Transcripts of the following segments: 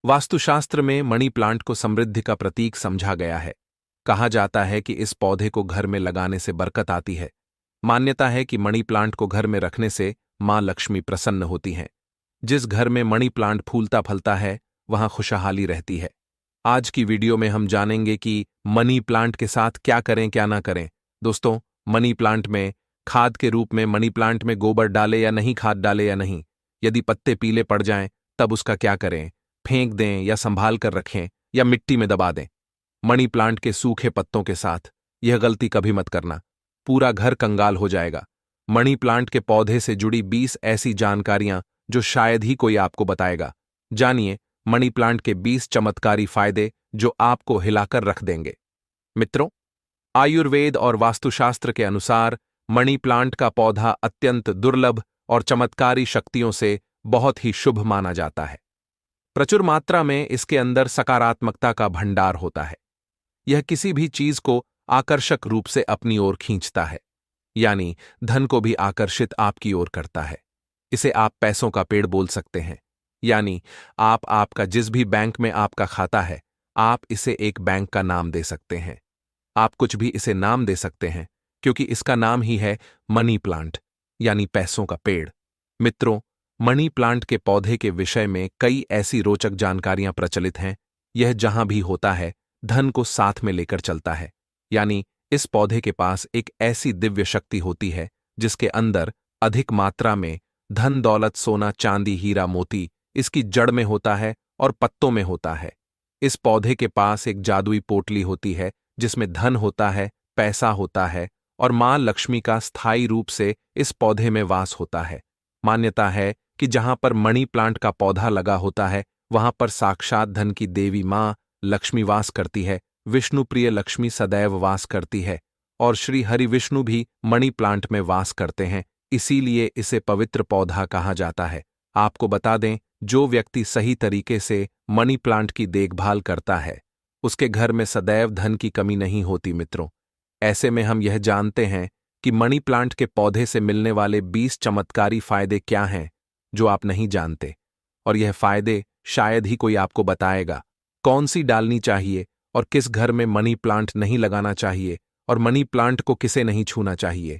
वास्तुशास्त्र में money plant को समृद्धि का प्रतीक समझा गया है। कहा जाता है कि इस पौधे को घर में लगाने से बरकत आती है। मान्यता है कि मनी प्लांट को घर में रखने से मां लक्ष्मी प्रसन्न होती हैं। जिस घर में मनी प्लांट फूलता फलता है वहां खुशहाली रहती है। आज की वीडियो में हम जानेंगे कि मनी प्लांट के साथ क्या करें क्या ना करें। दोस्तों, मनी प्लांट में खाद के रूप में मनी प्लांट में गोबर डाले या नहीं, खाद डाले या नहीं, यदि पत्ते पीले पड़ जाएं तब उसका क्या करें, फेंक दें या संभाल कर रखें या मिट्टी में दबा दें। मनी प्लांट के सूखे पत्तों के साथ यह गलती कभी मत करना, पूरा घर कंगाल हो जाएगा। मनी प्लांट के पौधे से जुड़ी 20 ऐसी जानकारियां जो शायद ही कोई आपको बताएगा। जानिए मनी प्लांट के 20 चमत्कारी फायदे जो आपको हिलाकर रख देंगे। मित्रों, आयुर्वेद और वास्तुशास्त्र के अनुसार मनी प्लांट का पौधा अत्यंत दुर्लभ और चमत्कारी शक्तियों से बहुत ही शुभ माना जाता है। प्रचुर मात्रा में इसके अंदर सकारात्मकता का भंडार होता है। यह किसी भी चीज को आकर्षक रूप से अपनी ओर खींचता है, यानी धन को भी आकर्षित आपकी ओर करता है। इसे आप पैसों का पेड़ बोल सकते हैं, यानी आपका जिस भी बैंक में आपका खाता है, आप इसे एक बैंक का नाम दे सकते हैं। आप कुछ भी इसे नाम दे सकते हैं, क्योंकि इसका नाम ही है मनी प्लांट, यानी पैसों का पेड़। मित्रों, मनी प्लांट के पौधे के विषय में कई ऐसी रोचक जानकारियां प्रचलित हैं। यह जहां भी होता है धन को साथ में लेकर चलता है, यानी इस पौधे के पास एक ऐसी दिव्य शक्ति होती है जिसके अंदर अधिक मात्रा में धन दौलत, सोना चांदी, हीरा मोती इसकी जड़ में होता है और पत्तों में होता है। इस पौधे के पास एक जादुई पोटली होती है जिसमें धन होता है, पैसा होता है और मां लक्ष्मी का स्थायी रूप से इस पौधे में वास होता है। मान्यता है कि जहां पर मनी प्लांट का पौधा लगा होता है वहां पर साक्षात धन की देवी मां लक्ष्मी वास करती है। विष्णु प्रिय लक्ष्मी सदैव वास करती है और श्री हरि विष्णु भी मनी प्लांट में वास करते हैं। इसीलिए इसे पवित्र पौधा कहा जाता है। आपको बता दें, जो व्यक्ति सही तरीके से मनी प्लांट की देखभाल करता है उसके घर में सदैव धन की कमी नहीं होती। मित्रों, ऐसे में हम यह जानते हैं कि मनी प्लांट के पौधे से मिलने वाले 20 चमत्कारी फायदे क्या हैं जो आप नहीं जानते, और यह फायदे शायद ही कोई आपको बताएगा। कौन सी डालनी चाहिए और किस घर में मनी प्लांट नहीं लगाना चाहिए और मनी प्लांट को किसे नहीं छूना चाहिए,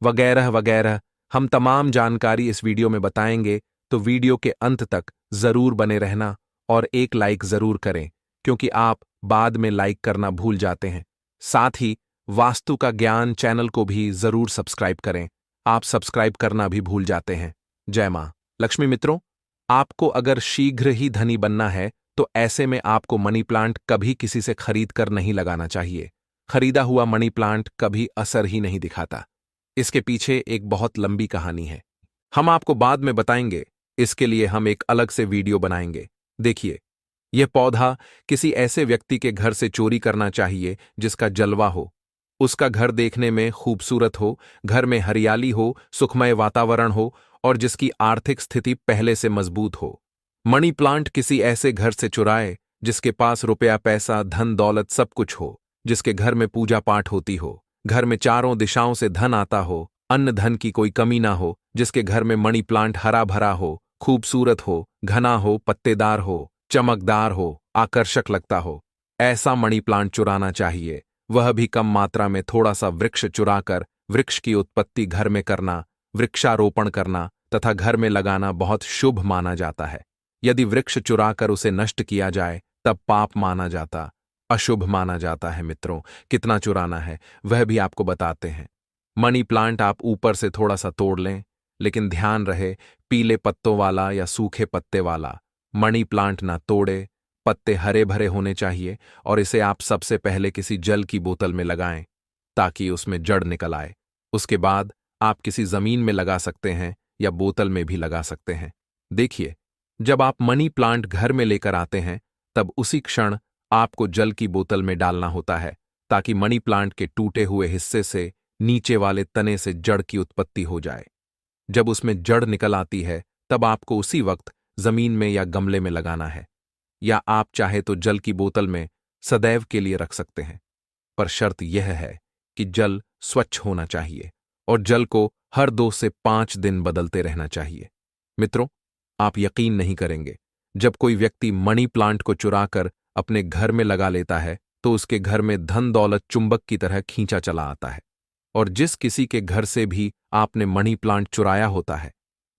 वगैरह वगैरह हम तमाम जानकारी इस वीडियो में बताएंगे। तो वीडियो के अंत तक जरूर बने रहना और एक लाइक जरूर करें, क्योंकि आप बाद में लाइक करना भूल जाते हैं। साथ ही वास्तु का ज्ञान चैनल को भी जरूर सब्सक्राइब करें, आप सब्सक्राइब करना भी भूल जाते हैं। जय मां लक्ष्मी। मित्रों, आपको अगर शीघ्र ही धनी बनना है तो ऐसे में आपको मनी प्लांट कभी किसी से खरीद कर नहीं लगाना चाहिए। खरीदा हुआ मनी प्लांट कभी असर ही नहीं दिखाता। इसके पीछे एक बहुत लंबी कहानी है, हम आपको बाद में बताएंगे। इसके लिए हम एक अलग से वीडियो बनाएंगे। देखिए, यह पौधा किसी ऐसे व्यक्ति के घर से चोरी करना चाहिए जिसका जलवा हो, उसका घर देखने में खूबसूरत हो, घर में हरियाली हो, सुखमय वातावरण हो और जिसकी आर्थिक स्थिति पहले से मजबूत हो। मनी प्लांट किसी ऐसे घर से चुराए जिसके पास रुपया पैसा धन दौलत सब कुछ हो, जिसके घर में पूजा पाठ होती हो, घर में चारों दिशाओं से धन आता हो, अन्न धन की कोई कमी ना हो, जिसके घर में मनी प्लांट हरा भरा हो, खूबसूरत हो, घना हो, पत्तेदार हो, चमकदार हो, आकर्षक लगता हो। ऐसा मनी प्लांट चुराना चाहिए, वह भी कम मात्रा में। थोड़ा सा वृक्ष चुराकर वृक्ष की उत्पत्ति घर में करना, वृक्षारोपण करना तथा घर में लगाना बहुत शुभ माना जाता है। यदि वृक्ष चुराकर उसे नष्ट किया जाए तब पाप माना जाता, अशुभ माना जाता है। मित्रों, कितना चुराना है वह भी आपको बताते हैं। मनी प्लांट आप ऊपर से थोड़ा सा तोड़ लें, लेकिन ध्यान रहे पीले पत्तों वाला या सूखे पत्ते वाला मनी प्लांट ना तोड़े। पत्ते हरे भरे होने चाहिए और इसे आप सबसे पहले किसी जल की बोतल में लगाएं ताकि उसमें जड़ निकल आए। उसके बाद आप किसी जमीन में लगा सकते हैं या बोतल में भी लगा सकते हैं। देखिए, जब आप मनी प्लांट घर में लेकर आते हैं तब उसी क्षण आपको जल की बोतल में डालना होता है ताकि मनी प्लांट के टूटे हुए हिस्से से नीचे वाले तने से जड़ की उत्पत्ति हो जाए। जब उसमें जड़ निकल आती है तब आपको उसी वक्त जमीन में या गमले में लगाना है, या आप चाहे तो जल की बोतल में सदैव के लिए रख सकते हैं। पर शर्त यह है कि जल स्वच्छ होना चाहिए और जल को हर 2 से 5 दिन बदलते रहना चाहिए। मित्रों, आप यकीन नहीं करेंगे, जब कोई व्यक्ति मनी प्लांट को चुराकर अपने घर में लगा लेता है तो उसके घर में धन दौलत चुंबक की तरह खींचा चला आता है। और जिस किसी के घर से भी आपने मनी प्लांट चुराया होता है,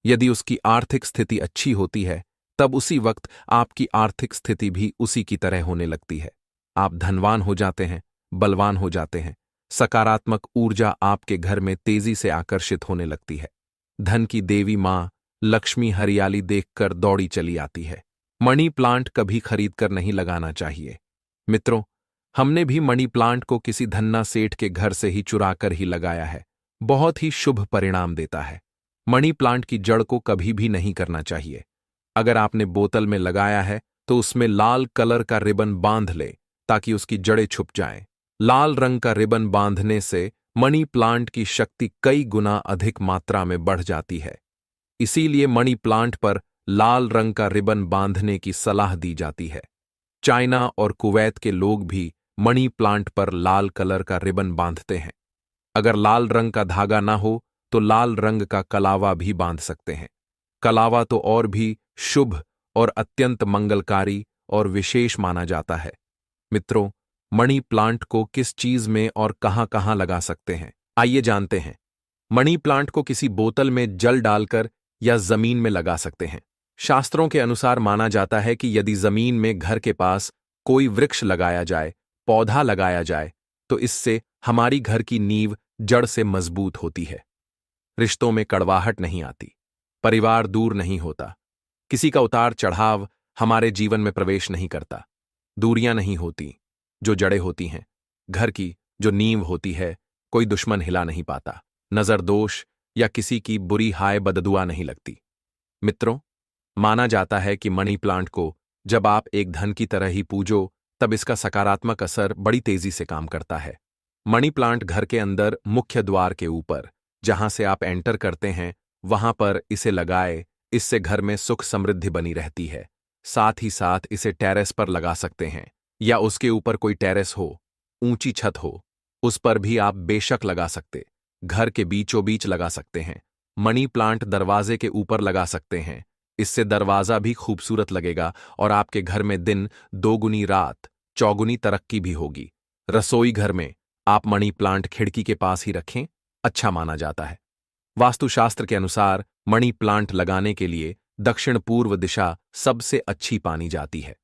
यदि उसकी आर्थिक स्थिति अच्छी होती है तब उसी वक्त आपकी आर्थिक स्थिति भी उसी की तरह होने लगती है। आप धनवान हो जाते हैं, बलवान हो जाते हैं। सकारात्मक ऊर्जा आपके घर में तेजी से आकर्षित होने लगती है। धन की देवी मां लक्ष्मी हरियाली देखकर दौड़ी चली आती है। मनी प्लांट कभी खरीदकर नहीं लगाना चाहिए। मित्रों, हमने भी मनी प्लांट को किसी धन्ना सेठ के घर से ही चुराकर ही लगाया है। बहुत ही शुभ परिणाम देता है। मनी प्लांट की जड़ को कभी भी नहीं करना चाहिए। अगर आपने बोतल में लगाया है तो उसमें लाल कलर का रिबन बांध ले ताकि उसकी जड़ें छुप जाएं। लाल रंग का रिबन बांधने से मनी प्लांट की शक्ति कई गुना अधिक मात्रा में बढ़ जाती है। इसीलिए मनी प्लांट पर लाल रंग का रिबन बांधने की सलाह दी जाती है। चाइना और कुवैत के लोग भी मनी प्लांट पर लाल कलर का रिबन बांधते हैं। अगर लाल रंग का धागा ना हो तो लाल रंग का कलावा भी बांध सकते हैं। कलावा तो और भी शुभ और अत्यंत मंगलकारी और विशेष माना जाता है। मित्रों, मनी प्लांट को किस चीज में और कहां-कहां लगा सकते हैं, आइए जानते हैं। मनी प्लांट को किसी बोतल में जल डालकर या जमीन में लगा सकते हैं। शास्त्रों के अनुसार माना जाता है कि यदि जमीन में घर के पास कोई वृक्ष लगाया जाए, पौधा लगाया जाए, तो इससे हमारी घर की नींव जड़ से मजबूत होती है। रिश्तों में कड़वाहट नहीं आती, परिवार दूर नहीं होता, किसी का उतार चढ़ाव हमारे जीवन में प्रवेश नहीं करता, दूरियां नहीं होती। जो जड़ें होती हैं, घर की जो नींव होती है, कोई दुश्मन हिला नहीं पाता, नजर दोष या किसी की बुरी हाय बददुआ नहीं लगती। मित्रों, माना जाता है कि मनी प्लांट को जब आप एक धन की तरह ही पूजो तब इसका सकारात्मक असर बड़ी तेजी से काम करता है। मनी प्लांट घर के अंदर मुख्य द्वार के ऊपर, जहां से आप एंटर करते हैं, वहां पर इसे लगाए। इससे घर में सुख समृद्धि बनी रहती है। साथ ही साथ इसे टेरेस पर लगा सकते हैं या उसके ऊपर कोई टेरेस हो, ऊंची छत हो, उस पर भी आप बेशक लगा सकते। घर के बीचों बीच लगा सकते हैं। मनी प्लांट दरवाजे के ऊपर लगा सकते हैं। इससे दरवाजा भी खूबसूरत लगेगा और आपके घर में दिन दोगुनी रात चौगुनी तरक्की भी होगी। रसोई घर में आप मनी प्लांट खिड़की के पास ही रखें, अच्छा माना जाता है। वास्तुशास्त्र के अनुसार मनी प्लांट लगाने के लिए दक्षिण पूर्व दिशा सबसे अच्छी पानी जाती है।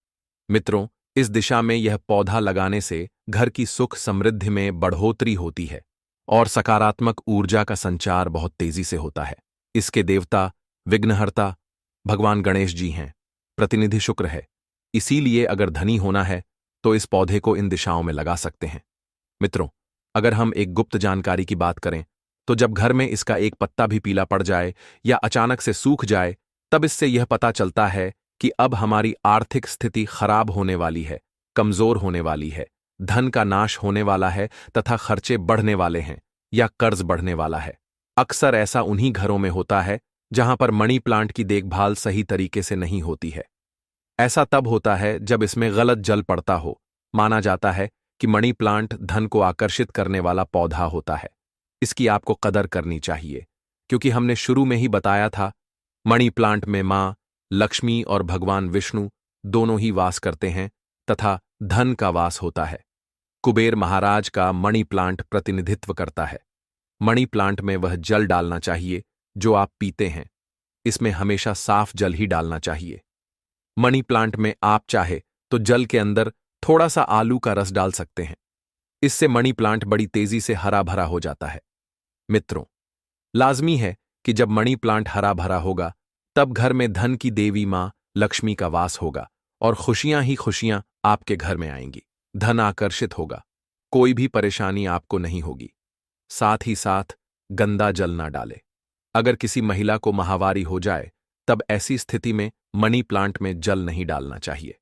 मित्रों, इस दिशा में यह पौधा लगाने से घर की सुख समृद्धि में बढ़ोतरी होती है और सकारात्मक ऊर्जा का संचार बहुत तेजी से होता है। इसके देवता विघ्नहर्ता भगवान गणेश जी हैं, प्रतिनिधि शुक्र है। इसीलिए अगर धनी होना है तो इस पौधे को इन दिशाओं में लगा सकते हैं। मित्रों, अगर हम एक गुप्त जानकारी की बात करें तो जब घर में इसका एक पत्ता भी पीला पड़ जाए या अचानक से सूख जाए, तब इससे यह पता चलता है कि अब हमारी आर्थिक स्थिति खराब होने वाली है, कमजोर होने वाली है, धन का नाश होने वाला है तथा खर्चे बढ़ने वाले हैं या कर्ज बढ़ने वाला है। अक्सर ऐसा उन्हीं घरों में होता है जहां पर मनी प्लांट की देखभाल सही तरीके से नहीं होती है। ऐसा तब होता है जब इसमें गलत जल पड़ता हो। माना जाता है कि मनी प्लांट धन को आकर्षित करने वाला पौधा होता है। इसकी आपको कदर करनी चाहिए, क्योंकि हमने शुरू में ही बताया था, मनी प्लांट में मां लक्ष्मी और भगवान विष्णु दोनों ही वास करते हैं तथा धन का वास होता है। कुबेर महाराज का मनी प्लांट प्रतिनिधित्व करता है। मनी प्लांट में वह जल डालना चाहिए जो आप पीते हैं। इसमें हमेशा साफ जल ही डालना चाहिए। मनी प्लांट में आप चाहे तो जल के अंदर थोड़ा सा आलू का रस डाल सकते हैं। इससे मनी प्लांट बड़ी तेजी से हरा भरा हो जाता है। मित्रों, लाजमी है कि जब मनी प्लांट हरा भरा होगा तब घर में धन की देवी मां लक्ष्मी का वास होगा और खुशियां ही खुशियां आपके घर में आएंगी। धन आकर्षित होगा, कोई भी परेशानी आपको नहीं होगी। साथ ही साथ गंदा जल ना डाले। अगर किसी महिला को माहवारी हो जाए तब ऐसी स्थिति में मनी प्लांट में जल नहीं डालना चाहिए।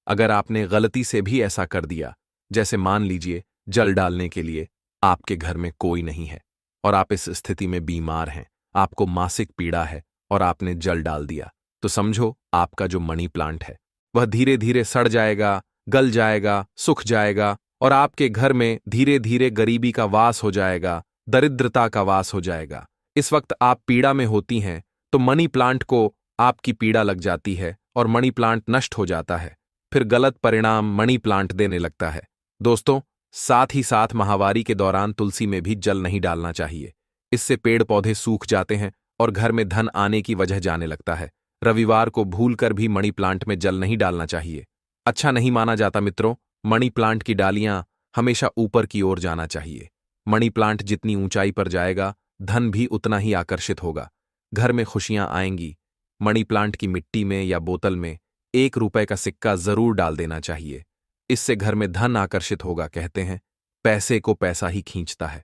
अगर आपने गलती से भी ऐसा कर दिया, जैसे मान लीजिए जल डालने के लिए आपके घर में कोई नहीं है और आप इस स्थिति में बीमार हैं, आपको मासिक पीड़ा है और आपने जल डाल दिया, तो समझो आपका जो मनी प्लांट है वह धीरे धीरे सड़ जाएगा, गल जाएगा, सूख जाएगा और आपके घर में धीरे धीरे गरीबी का वास हो जाएगा, दरिद्रता का वास हो जाएगा। इस वक्त आप पीड़ा में होती हैं तो मनी प्लांट को आपकी पीड़ा लग जाती है और मनी प्लांट नष्ट हो जाता है, फिर गलत परिणाम मनी प्लांट देने लगता है। दोस्तों, साथ ही साथ माहवारी के दौरान तुलसी में भी जल नहीं डालना चाहिए। इससे पेड़ पौधे सूख जाते हैं और घर में धन आने की वजह जाने लगता है। रविवार को भूलकर भी मनी प्लांट में जल नहीं डालना चाहिए। अच्छा नहीं माना जाता मित्रों। मनी प्लांट की डालियां हमेशा ऊपर की ओर जाना चाहिए। मनी प्लांट जितनी ऊंचाई पर जाएगा, धन भी उतना ही आकर्षित होगा। घर में खुशियां आएंगी। मनी प्लांट की मिट्टी में या बोतल में 1 रुपए का सिक्का जरूर डाल देना चाहिए। इससे घर में धन आकर्षित होगा। कहते हैं, पैसे को पैसा ही खींचता है।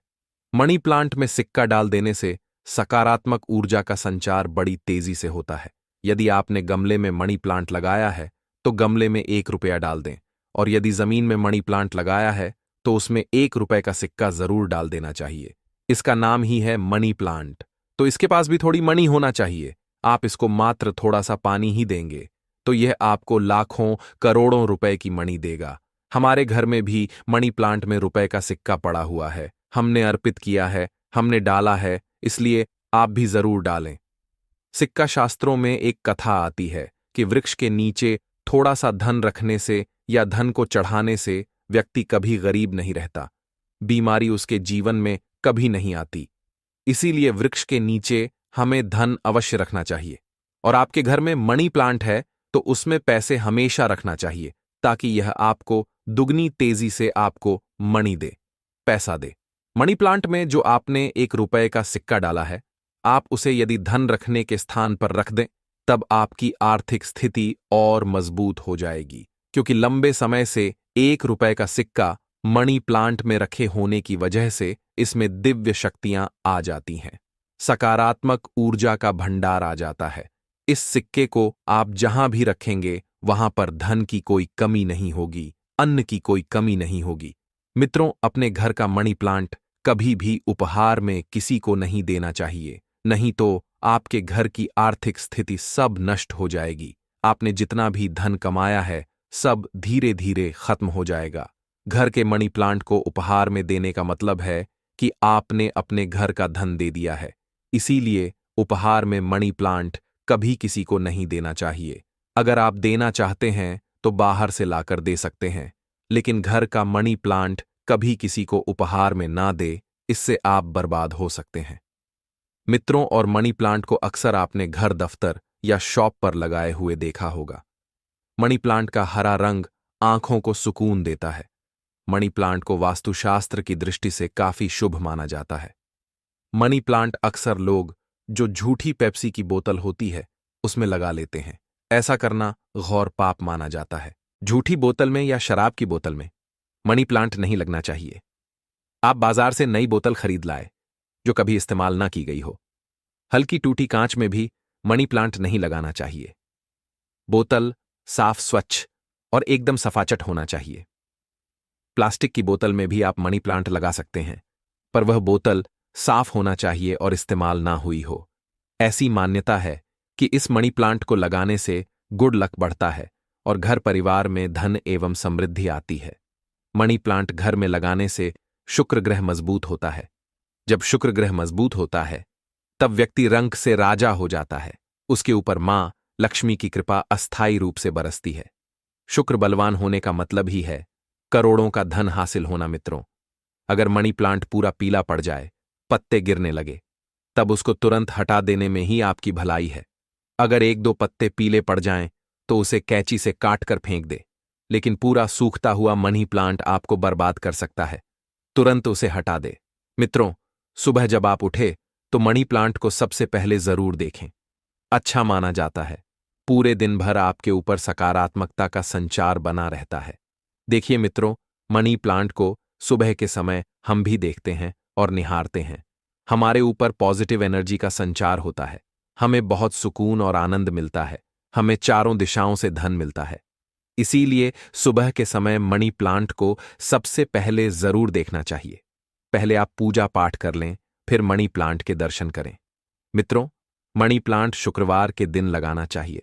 मनी प्लांट में सिक्का डाल देने से सकारात्मक ऊर्जा का संचार बड़ी तेजी से होता है। यदि आपने गमले में मनी प्लांट लगाया है तो गमले में 1 रुपया डाल दें, और यदि जमीन में मनी प्लांट लगाया है तो उसमें 1 रुपए का सिक्का जरूर डाल देना चाहिए। इसका नाम ही है मनी प्लांट, तो इसके पास भी थोड़ी मनी होना चाहिए। आप इसको मात्र थोड़ा सा पानी ही देंगे तो यह आपको लाखों करोड़ों रुपए की मनी देगा। हमारे घर में भी मनी प्लांट में रुपए का सिक्का पड़ा हुआ है। हमने अर्पित किया है, हमने डाला है, इसलिए आप भी जरूर डालें। सिक्का शास्त्रों में एक कथा आती है कि वृक्ष के नीचे थोड़ा सा धन रखने से या धन को चढ़ाने से व्यक्ति कभी गरीब नहीं रहता, बीमारी उसके जीवन में कभी नहीं आती। इसीलिए वृक्ष के नीचे हमें धन अवश्य रखना चाहिए। और आपके घर में मनी प्लांट है तो उसमें पैसे हमेशा रखना चाहिए, ताकि यह आपको दुगनी तेजी से आपको मनी दे, पैसा दे। मनी प्लांट में जो आपने 1 रुपए का सिक्का डाला है, आप उसे यदि धन रखने के स्थान पर रख दें, तब आपकी आर्थिक स्थिति और मजबूत हो जाएगी, क्योंकि लंबे समय से 1 रुपए का सिक्का मनी प्लांट में रखे होने की वजह से इसमें दिव्य शक्तियां आ जाती हैं। सकारात्मक ऊर्जा का भंडार आ जाता है। इस सिक्के को आप जहां भी रखेंगे वहां पर धन की कोई कमी नहीं होगी, अन्न की कोई कमी नहीं होगी। मित्रों, अपने घर का मनी प्लांट कभी भी उपहार में किसी को नहीं देना चाहिए, नहीं तो आपके घर की आर्थिक स्थिति सब नष्ट हो जाएगी। आपने जितना भी धन कमाया है सब धीरे धीरे खत्म हो जाएगा। घर के मनी प्लांट को उपहार में देने का मतलब है कि आपने अपने घर का धन दे दिया है। इसीलिए उपहार में मनी प्लांट कभी किसी को नहीं देना चाहिए। अगर आप देना चाहते हैं तो बाहर से लाकर दे सकते हैं, लेकिन घर का मनी प्लांट कभी किसी को उपहार में ना दे, इससे आप बर्बाद हो सकते हैं। मित्रों, और मनी प्लांट को अक्सर आपने घर, दफ्तर या शॉप पर लगाए हुए देखा होगा। मनी प्लांट का हरा रंग आंखों को सुकून देता है। मनी प्लांट को वास्तुशास्त्र की दृष्टि से काफी शुभ माना जाता है। मनी प्लांट अक्सर लोग जो झूठी पेप्सी की बोतल होती है उसमें लगा लेते हैं। ऐसा करना गौर पाप माना जाता है। झूठी बोतल में या शराब की बोतल में मनी प्लांट नहीं लगना चाहिए। आप बाजार से नई बोतल खरीद लाए जो कभी इस्तेमाल ना की गई हो। हल्की टूटी कांच में भी मनी प्लांट नहीं लगाना चाहिए। बोतल साफ, स्वच्छ और एकदम सफाचट होना चाहिए। प्लास्टिक की बोतल में भी आप मनी प्लांट लगा सकते हैं, पर वह बोतल साफ होना चाहिए और इस्तेमाल ना हुई हो। ऐसी मान्यता है कि इस मनी प्लांट को लगाने से गुड लक बढ़ता है और घर परिवार में धन एवं समृद्धि आती है। मनी प्लांट घर में लगाने से शुक्र ग्रह मजबूत होता है। जब शुक्र ग्रह मजबूत होता है तब व्यक्ति रंग से राजा हो जाता है। उसके ऊपर मां लक्ष्मी की कृपा अस्थायी रूप से बरसती है। शुक्र बलवान होने का मतलब ही है करोड़ों का धन हासिल होना। मित्रों, अगर मनी प्लांट पूरा पीला पड़ जाए, पत्ते गिरने लगे, तब उसको तुरंत हटा देने में ही आपकी भलाई है। अगर 1-2 पत्ते पीले पड़ जाएं तो उसे कैंची से काट कर फेंक दे, लेकिन पूरा सूखता हुआ मनी प्लांट आपको बर्बाद कर सकता है। तुरंत उसे हटा दे। मित्रों, सुबह जब आप उठे तो मनी प्लांट को सबसे पहले जरूर देखें। अच्छा माना जाता है। पूरे दिन भर आपके ऊपर सकारात्मकता का संचार बना रहता है। देखिए मित्रों, मनी प्लांट को सुबह के समय हम भी देखते हैं और निहारते हैं। हमारे ऊपर पॉजिटिव एनर्जी का संचार होता है। हमें बहुत सुकून और आनंद मिलता है। हमें चारों दिशाओं से धन मिलता है। इसीलिए सुबह के समय मनी प्लांट को सबसे पहले जरूर देखना चाहिए। पहले आप पूजा पाठ कर लें, फिर मनी प्लांट के दर्शन करें। मित्रों, मनी प्लांट शुक्रवार के दिन लगाना चाहिए।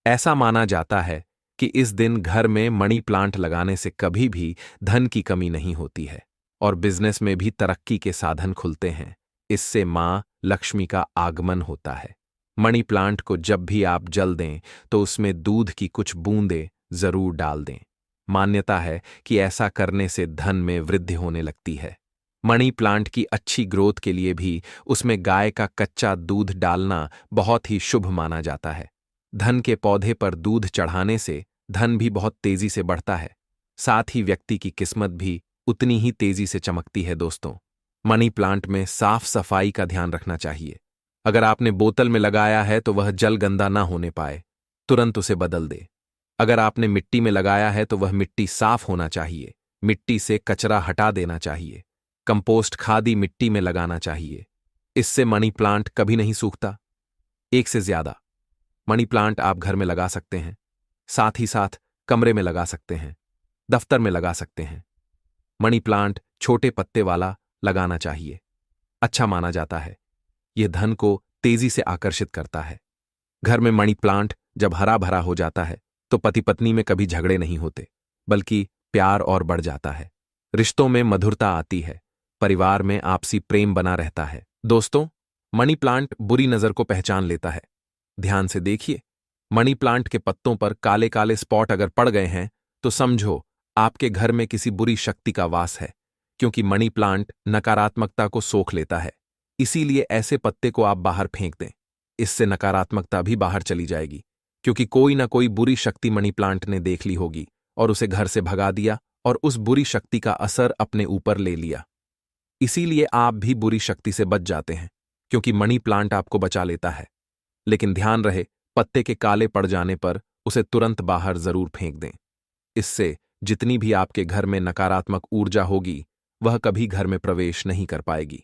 ऐसा माना जाता है कि इस दिन घर में मनी प्लांट लगाने से कभी भी धन की कमी नहीं होती है और बिजनेस में भी तरक्की के साधन खुलते हैं। इससे मां लक्ष्मी का आगमन होता है। मनी प्लांट को जब भी आप जल दें तो उसमें दूध की कुछ बूंदें जरूर डाल दें। मान्यता है कि ऐसा करने से धन में वृद्धि होने लगती है। मनी प्लांट की अच्छी ग्रोथ के लिए भी उसमें गाय का कच्चा दूध डालना बहुत ही शुभ माना जाता है। धन के पौधे पर दूध चढ़ाने से धन भी बहुत तेजी से बढ़ता है, साथ ही व्यक्ति की किस्मत भी उतनी ही तेजी से चमकती है। दोस्तों, मनी प्लांट में साफ सफाई का ध्यान रखना चाहिए। अगर आपने बोतल में लगाया है तो वह जल गंदा ना होने पाए, तुरंत उसे बदल दे। अगर आपने मिट्टी में लगाया है तो वह मिट्टी साफ होना चाहिए, मिट्टी से कचरा हटा देना चाहिए। कंपोस्ट खादी मिट्टी में लगाना चाहिए, इससे मनी प्लांट कभी नहीं सूखता। एक से ज्यादा मनी प्लांट आप घर में लगा सकते हैं, साथ ही साथ कमरे में लगा सकते हैं, दफ्तर में लगा सकते हैं। मनी प्लांट छोटे पत्ते वाला लगाना चाहिए, अच्छा माना जाता है। यह धन को तेजी से आकर्षित करता है। घर में मनी प्लांट जब हरा भरा हो जाता है तो पति पत्नी में कभी झगड़े नहीं होते, बल्कि प्यार और बढ़ जाता है। रिश्तों में मधुरता आती है, परिवार में आपसी प्रेम बना रहता है। दोस्तों, मनी प्लांट बुरी नजर को पहचान लेता है। ध्यान से देखिए, मनी प्लांट के पत्तों पर काले काले स्पॉट अगर पड़ गए हैं तो समझो आपके घर में किसी बुरी शक्ति का वास है, क्योंकि मनी प्लांट नकारात्मकता को सोख लेता है। इसीलिए ऐसे पत्ते को आप बाहर फेंक दें, इससे नकारात्मकता भी बाहर चली जाएगी, क्योंकि कोई ना कोई बुरी शक्ति मनी प्लांट ने देख ली होगी और उसे घर से भगा दिया और उस बुरी शक्ति का असर अपने ऊपर ले लिया। इसीलिए आप भी बुरी शक्ति से बच जाते हैं, क्योंकि मनी प्लांट आपको बचा लेता है। लेकिन ध्यान रहे, पत्ते के काले पड़ जाने पर उसे तुरंत बाहर जरूर फेंक दें। इससे जितनी भी आपके घर में नकारात्मक ऊर्जा होगी वह कभी घर में प्रवेश नहीं कर पाएगी।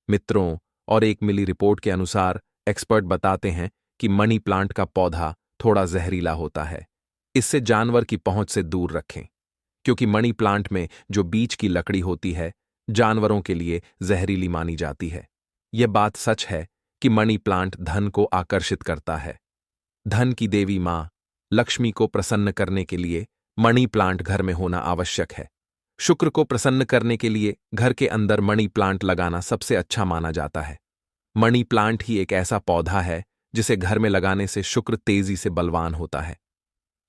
मित्रों, और एक मिली रिपोर्ट के अनुसार एक्सपर्ट बताते हैं कि मनी प्लांट का पौधा थोड़ा जहरीला होता है। इससे जानवर की पहुंच से दूर रखें, क्योंकि मनी प्लांट में जो बीज की लकड़ी होती है जानवरों के लिए जहरीली मानी जाती है। यह बात सच है कि मनी प्लांट धन को आकर्षित करता है। धन की देवी मां लक्ष्मी को प्रसन्न करने के लिए मनी प्लांट घर में होना आवश्यक है। शुक्र को प्रसन्न करने के लिए घर के अंदर मनी प्लांट लगाना सबसे अच्छा माना जाता है। मनी प्लांट ही एक ऐसा पौधा है जिसे घर में लगाने से शुक्र तेजी से बलवान होता है।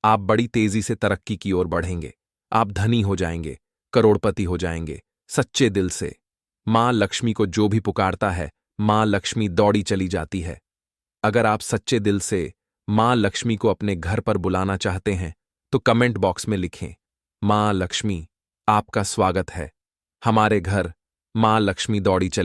आप बड़ी तेजी से तरक्की की ओर बढ़ेंगे, आप धनी हो जाएंगे, करोड़पति हो जाएंगे। सच्चे दिल से मां लक्ष्मी को जो भी पुकारता है, मां लक्ष्मी दौड़ी चली जाती है। अगर आप सच्चे दिल से मां लक्ष्मी को अपने घर पर बुलाना चाहते हैं तो कमेंट बॉक्स में लिखें, मां लक्ष्मी आपका स्वागत है, हमारे घर मां लक्ष्मी दौड़ी चली।